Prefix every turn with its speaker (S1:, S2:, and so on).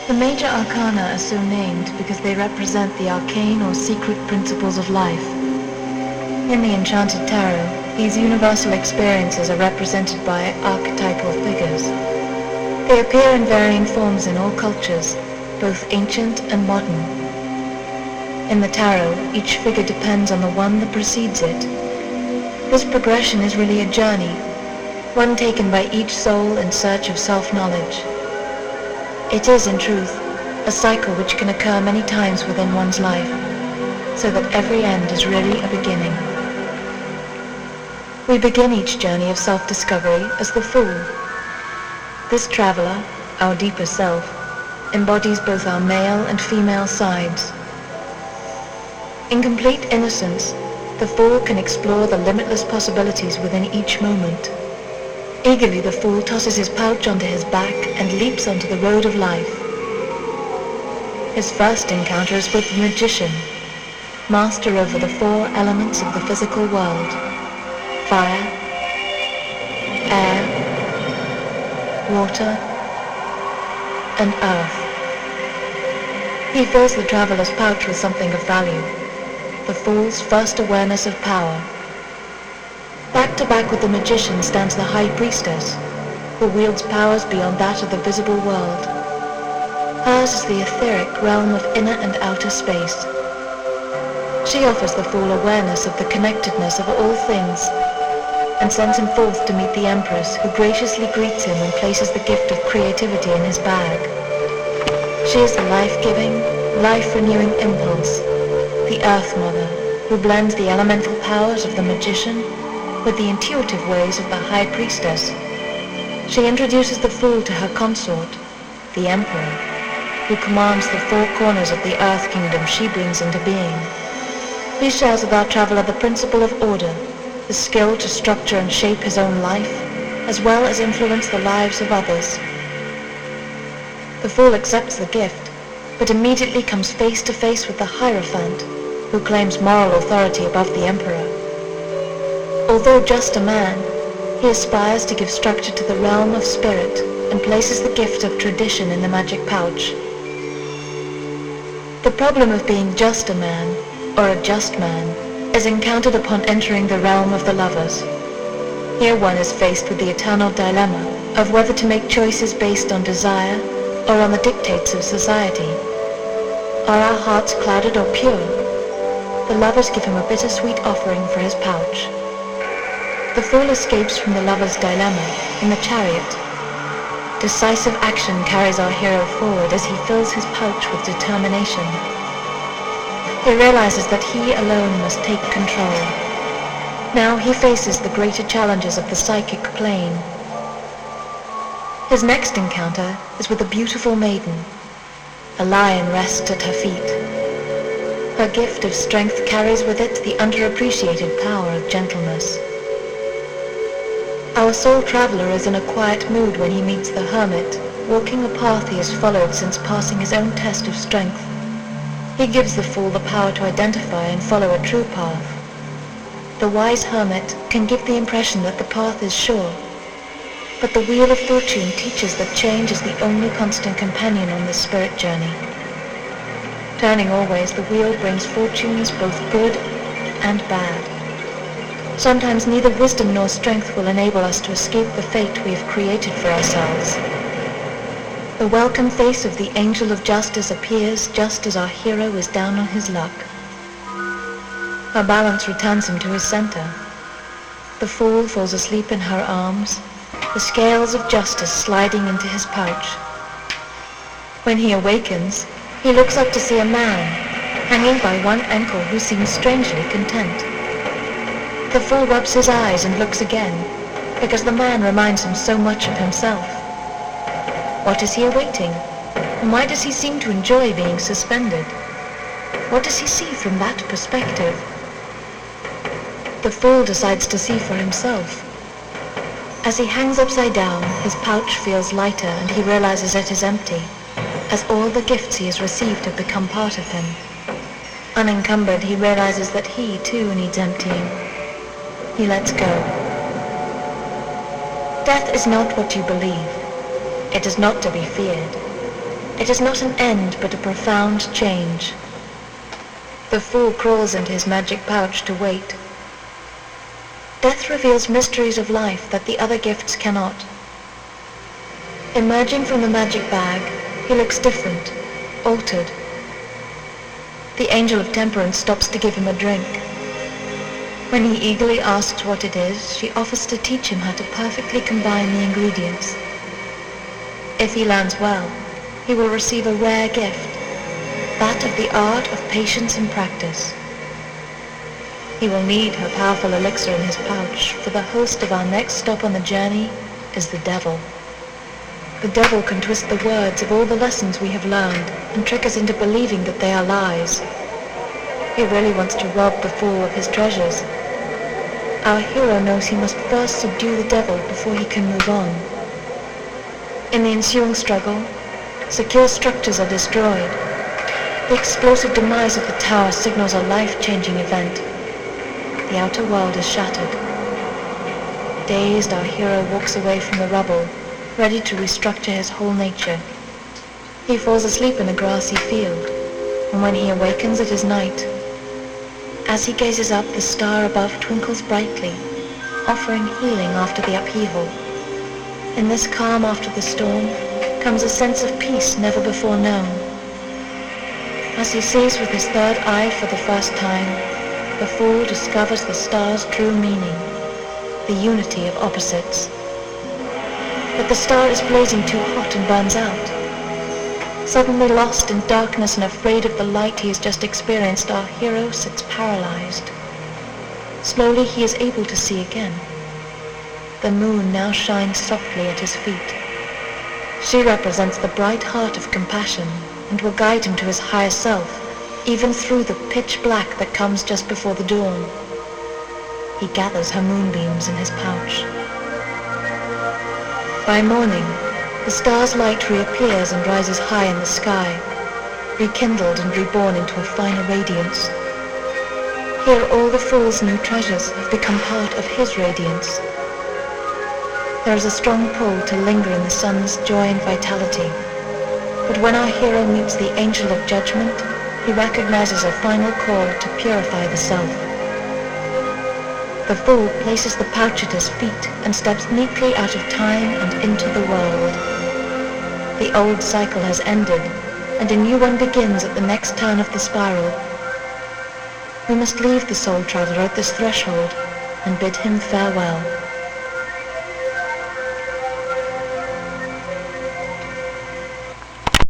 S1: The major arcana are so named because they represent the arcane or secret principles of life. In the Enchanted Tarot, these universal experiences are represented by archetypal figures. They appear in varying forms in all cultures, both ancient and modern. In the tarot, each figure depends on the one that precedes it. This progression is really a journey, one taken by each soul in search of self-knowledge. It is, in truth, a cycle which can occur many times within one's life, so that every end is really a beginning. We begin each journey of self-discovery as the Fool. This traveler, our deeper self, embodies both our male and female sides. In complete innocence, the Fool can explore the limitless possibilities within each moment. Eagerly, the Fool tosses his pouch onto his back and leaps onto the road of life. His first encounter is with the Magician, master over the four elements of the physical world: fire, air, water, and earth. He fills the traveler's pouch with something of value, the Fool's first awareness of power. Back to back with the Magician stands the High Priestess, who wields powers beyond that of the visible world. Hers is the etheric realm of inner and outer space. She offers the Fool awareness of the connectedness of all things, and sends him forth to meet the Empress, who graciously greets him and places the gift of creativity in his bag. She is the life-giving, life-renewing impulse, the Earth Mother, who blends the elemental powers of the Magician with the intuitive ways of the High Priestess. She introduces the Fool to her consort, the Emperor, who commands the four corners of the Earth Kingdom she brings into being. He shares with our traveler the principle of order, the skill to structure and shape his own life, as well as influence the lives of others. The Fool accepts the gift, but immediately comes face to face with the Hierophant, who claims moral authority above the Emperor. Although just a man, he aspires to give structure to the realm of spirit and places the gift of tradition in the magic pouch. The problem of being just a man, or a just man, is encountered upon entering the realm of the lovers. Here one is faced with the eternal dilemma of whether to make choices based on desire or on the dictates of society. Are our hearts clouded or pure? The lovers give him a bittersweet offering for his pouch. The Fool escapes from the lover's dilemma in the chariot. Decisive action carries our hero forward as he fills his pouch with determination. He realizes that he alone must take control. Now he faces the greater challenges of the psychic plane. His next encounter is with a beautiful maiden. A lion rests at her feet. Her gift of strength carries with it the underappreciated power of gentleness. Our soul traveler is in a quiet mood when he meets the hermit, walking a path he has followed since passing his own test of strength. He gives the Fool the power to identify and follow a true path. The wise hermit can give the impression that the path is sure, but the wheel of fortune teaches that change is the only constant companion on this spirit journey. Turning always, the wheel brings fortunes both good and bad. Sometimes neither wisdom nor strength will enable us to escape the fate we have created for ourselves. The welcome face of the angel of justice appears just as our hero is down on his luck. Her balance returns him to his center. The Fool falls asleep in her arms, the scales of justice sliding into his pouch. When he awakens, he looks up to see a man, hanging by one ankle, who seems strangely content. The Fool rubs his eyes and looks again, because the man reminds him so much of himself. What is he awaiting? And why does he seem to enjoy being suspended? What does he see from that perspective? The Fool decides to see for himself. As he hangs upside down, his pouch feels lighter and he realizes it is empty, as all the gifts he has received have become part of him. Unencumbered, he realizes that he, too, needs emptying. He lets go. Death is not what you believe. It is not to be feared. It is not an end, but a profound change. The fool crawls into his magic pouch to wait. Death reveals mysteries of life that the other gifts cannot. Emerging from the magic bag, he looks different, altered. The angel of temperance stops to give him a drink. When he eagerly asks what it is, she offers to teach him how to perfectly combine the ingredients. If he learns well, he will receive a rare gift, that of the art of patience and practice. He will need her powerful elixir in his pouch, for the host of our next stop on the journey is the devil. The devil can twist the words of all the lessons we have learned and trick us into believing that they are lies. He really wants to rob the fool of his treasures. Our hero knows he must first subdue the devil before he can move on. In the ensuing struggle, secure structures are destroyed. The explosive demise of the tower signals a life-changing event. The outer world is shattered. Dazed, our hero walks away from the rubble, ready to restructure his whole nature. He falls asleep in a grassy field, and when he awakens it is night. As he gazes up, the star above twinkles brightly, offering healing after the upheaval. In this calm after the storm comes a sense of peace never before known. As he sees with his third eye for the first time, the fool discovers the star's true meaning, the unity of opposites. But the star is blazing too hot and burns out. Suddenly lost in darkness and afraid of the light he has just experienced, our hero sits paralyzed. Slowly he is able to see again. The moon now shines softly at his feet. She represents the bright heart of compassion and will guide him to his higher self, even through the pitch black that comes just before the dawn. He gathers her moonbeams in his pouch. By morning, the star's light reappears and rises high in the sky, rekindled and reborn into a finer radiance. Here all the fool's new treasures have become part of his radiance. There is a strong pull to linger in the sun's joy and vitality, but when our hero meets the angel of judgment, he recognizes a final call to purify the self. The fool places the pouch at his feet and steps neatly out of time and into the world. The old cycle has ended, and a new one begins at the next turn of the spiral. We must leave the soul traveler at this threshold and bid him farewell.